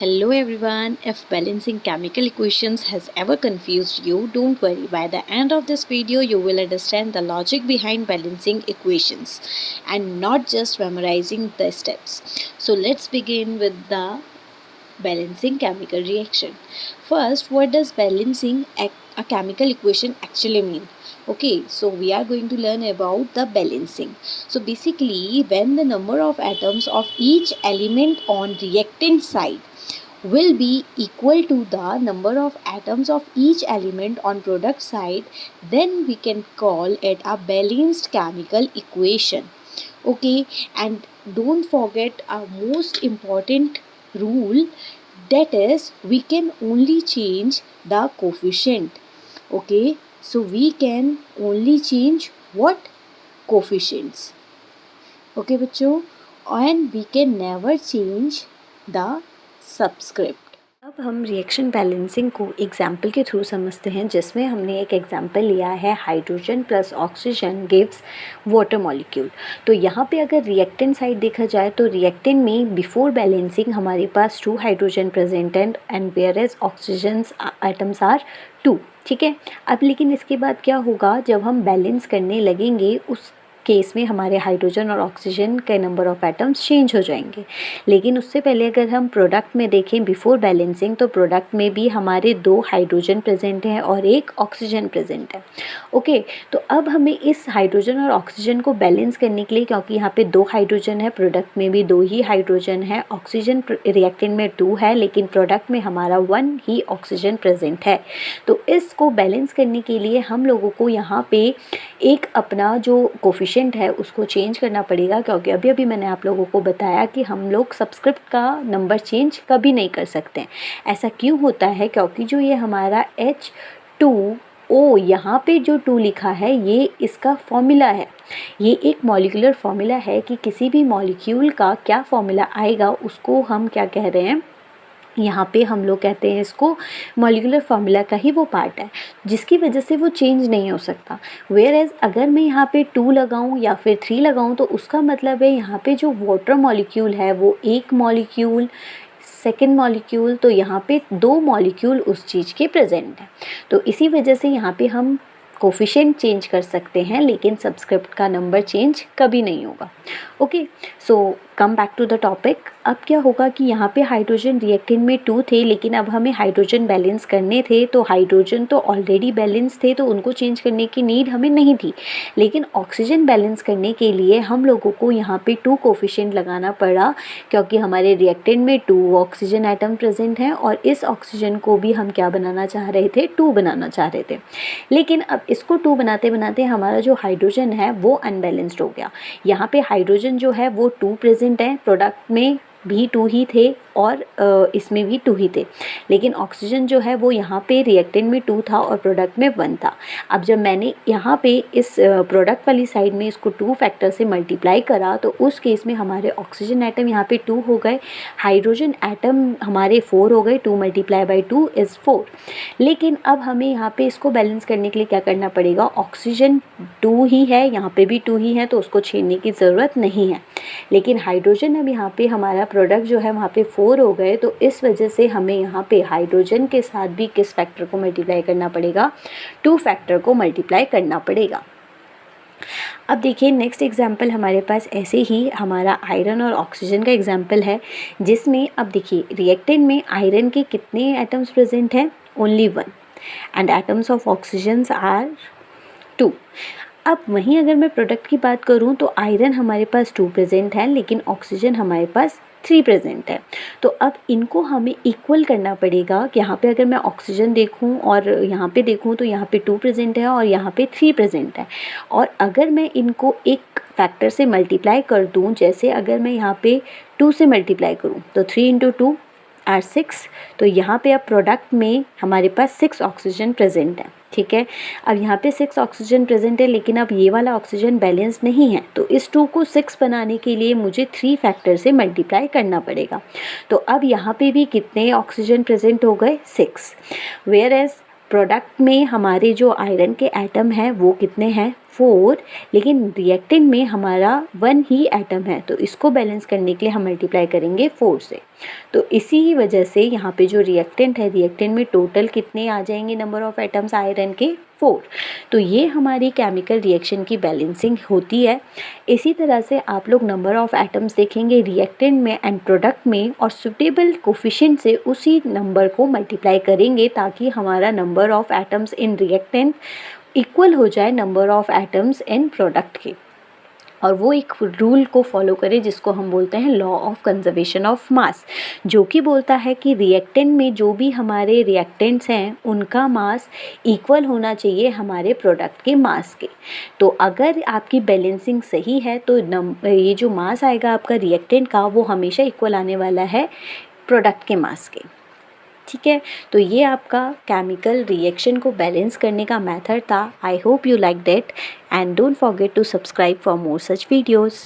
Hello everyone, if balancing chemical equations has ever confused you, don't worry. By the end of this video, you will understand the logic behind balancing equations and not just memorizing the steps. So let's begin with the balancing chemical reaction. First, what does balancing a chemical equation actually mean? Okay, so we are going to learn about the balancing. So basically, when the number of atoms of each element on reactant side will be equal to the number of atoms of each element on product side, then we can call it a balanced chemical equation. Okay, and don't forget our most important rule, that is we can only change the coefficient. Okay, so we can only change what? Coefficients. Okay बच्चों, and we can never change the subscript. अब हम reaction balancing को example के through समझते हैं, जिसमें हमने एक एग्जाम्पल लिया है hydrogen plus oxygen gives water molecule. तो यहाँ पे अगर रिएक्टेंट साइड देखा जाए तो रिएक्टेंट में बिफोर बैलेंसिंग हमारे पास 2 hydrogen present and where as oxygen atoms are 2। ठीक है, अब लेकिन इसके बाद क्या होगा, जब हम बैलेंस करने लगेंगे उस केस में हमारे हाइड्रोजन और ऑक्सीजन के नंबर ऑफ एटम्स चेंज हो जाएंगे। लेकिन उससे पहले अगर हम प्रोडक्ट में देखें बिफोर बैलेंसिंग, तो प्रोडक्ट में भी हमारे 2 हाइड्रोजन प्रेजेंट हैं और 1 ऑक्सीजन प्रेजेंट है। ओके, तो अब हमें इस हाइड्रोजन और ऑक्सीजन को बैलेंस करने के लिए, क्योंकि यहाँ पे 2 हाइड्रोजन है, प्रोडक्ट में भी 2 ही हाइड्रोजन है, ऑक्सीजन रिएक्टेंट में 2 है, लेकिन प्रोडक्ट में हमारा 1 ही ऑक्सीजन प्रेजेंट है। तो इसको बैलेंस करने के लिए हम लोगों को यहाँ पे एक अपना जो कोफिशिएंट है उसको चेंज करना पड़ेगा, क्योंकि अभी अभी मैंने आप लोगों को बताया कि हम लोग सबस्क्रिप्ट का नंबर चेंज कभी नहीं कर सकते हैं। ऐसा क्यों होता है, क्योंकि जो ये हमारा H2O यहाँ पे जो 2 लिखा है ये इसका फॉर्मूला है। ये एक मॉलिक्यूलर फॉर्मूला है कि किसी भी मॉलिक्यूल का क्या फॉर्मूला आएगा उसको हम क्या कह रहे हैं, यहाँ पे हम लोग कहते हैं इसको मॉलिक्यूलर फार्मूला का ही वो पार्ट है, जिसकी वजह से वो चेंज नहीं हो सकता। वेयर एज अगर मैं यहाँ पे 2 लगाऊँ या फिर 3 लगाऊँ तो उसका मतलब है यहाँ पे जो वाटर मॉलिक्यूल है वो एक मॉलिक्यूल, सेकेंड मॉलिक्यूल, तो यहाँ पे 2 मॉलिक्यूल उस चीज़ के प्रेजेंट हैं। तो इसी वजह से यहाँ पे हम कोफिशिएंट चेंज कर सकते हैं, लेकिन सबस्क्रिप्ट का नंबर चेंज कभी नहीं होगा। Okay, so come back to the topic. अब क्या होगा कि यहाँ पे हाइड्रोजन रिएक्टेंट में 2 थे, लेकिन अब हमें हाइड्रोजन बैलेंस करने थे, तो हाइड्रोजन तो ऑलरेडी बैलेंस थे तो उनको चेंज करने की नीड हमें नहीं थी। लेकिन ऑक्सीजन बैलेंस करने के लिए हम लोगों को यहाँ पे 2 कोफिशिएंट लगाना पड़ा, क्योंकि हमारे रिएक्टेंट में 2 ऑक्सीजन एटम प्रेजेंट हैं और इस ऑक्सीजन को भी हम क्या बनाना चाह रहे थे, 2 बनाना चाह रहे थे। लेकिन अब इसको 2 बनाते बनाते हमारा जो हाइड्रोजन है वो अनबैलेंस्ड हो गया। यहाँ पे हाइड्रोजन जो है वो 2 प्रेजेंट है, प्रोडक्ट में भी 2 ही थे और इसमें भी 2 ही थे, लेकिन ऑक्सीजन जो है वो यहाँ पे रिएक्टेंट में 2 था और प्रोडक्ट में 1 था। अब जब मैंने यहाँ पे इस प्रोडक्ट वाली साइड में इसको 2 फैक्टर से मल्टीप्लाई करा तो उस केस में हमारे ऑक्सीजन एटम यहाँ पे 2 हो गए, हाइड्रोजन एटम हमारे 4 हो गए, 2 मल्टीप्लाई बाई 2 इज़ 4। लेकिन अब हमें यहाँ पे इसको बैलेंस करने के लिए क्या करना पड़ेगा, ऑक्सीजन 2 ही है, यहाँ पे भी 2 ही है, तो उसको छेड़ने की ज़रूरत नहीं है। लेकिन हाइड्रोजन अब यहाँ पे हमारा प्रोडक्ट जो है वहाँ पे 4 हो गए, तो इस वजह से हमें यहाँ पे हाइड्रोजन के साथ भी किस फैक्टर को मल्टीप्लाई करना पड़ेगा, 2 फैक्टर को मल्टीप्लाई करना पड़ेगा। अब देखिए नेक्स्ट एग्जाम्पल हमारे पास ऐसे ही हमारा आयरन और ऑक्सीजन का एग्जाम्पल है, जिसमें अब देखिए रिएक्टेंट में आयरन के कितने एटम्स प्रेजेंट हैं, only 1, and atoms of oxygen are 2। अब वहीं अगर मैं प्रोडक्ट की बात करूं तो आयरन हमारे पास 2 प्रेजेंट है, लेकिन ऑक्सीजन हमारे पास 3 प्रेजेंट है। तो अब इनको हमें इक्वल करना पड़ेगा कि यहाँ पे अगर मैं ऑक्सीजन देखूँ और यहाँ पे देखूँ तो यहाँ पे 2 प्रेजेंट है और यहाँ पे 3 प्रेजेंट है, और अगर मैं इनको एक फैक्टर से मल्टीप्लाई कर दूँ, जैसे अगर मैं यहाँ पे 2 से मल्टीप्लाई करूँ तो 3 × 2 आर 6, तो यहाँ पे अब प्रोडक्ट में हमारे पास 6 ऑक्सीजन प्रेजेंट है। ठीक है, अब यहाँ पे 6 ऑक्सीजन प्रेजेंट है, लेकिन अब ये वाला ऑक्सीजन बैलेंस नहीं है, तो इस 2 को 6 बनाने के लिए मुझे 3 फैक्टर से मल्टीप्लाई करना पड़ेगा। तो अब यहाँ पे भी कितने ऑक्सीजन प्रेजेंट हो गए, 6, वेयर एज प्रोडक्ट में हमारे जो आयरन के एटम हैं वो कितने हैं, 4, लेकिन रिएक्टेंट में हमारा 1 ही एटम है, तो इसको बैलेंस करने के लिए हम मल्टीप्लाई करेंगे 4 से। तो इसी वजह से यहाँ पे जो रिएक्टेंट है, रिएक्टेंट में टोटल कितने आ जाएंगे नंबर ऑफ एटम्स आयरन के? 4। तो ये हमारी केमिकल रिएक्शन की बैलेंसिंग होती है। इसी तरह से आप लोग नंबर ऑफ एटम्स देखेंगे रिएक्टेंट में एंड प्रोडक्ट में, और सुटेबल कोफिशिएंट से उसी नंबर को मल्टीप्लाई करेंगे ताकि हमारा number of atoms in reactant equal हो जाए number of atoms in product के। और वो एक रूल को फॉलो करें जिसको हम बोलते हैं law of conservation of mass, जो कि बोलता है कि रिएक्टेंट में जो भी हमारे रिएक्टेंट्स हैं उनका मास इक्वल होना चाहिए हमारे प्रोडक्ट के मास के। तो अगर आपकी बैलेंसिंग सही है तो ये जो मास आएगा आपका रिएक्टेंट का, वो हमेशा इक्वल आने वाला है प्रोडक्ट के मास के। ठीक है, तो ये आपका केमिकल रिएक्शन को बैलेंस करने का मेथड था। I hope you like that and don't forget to subscribe for more such videos.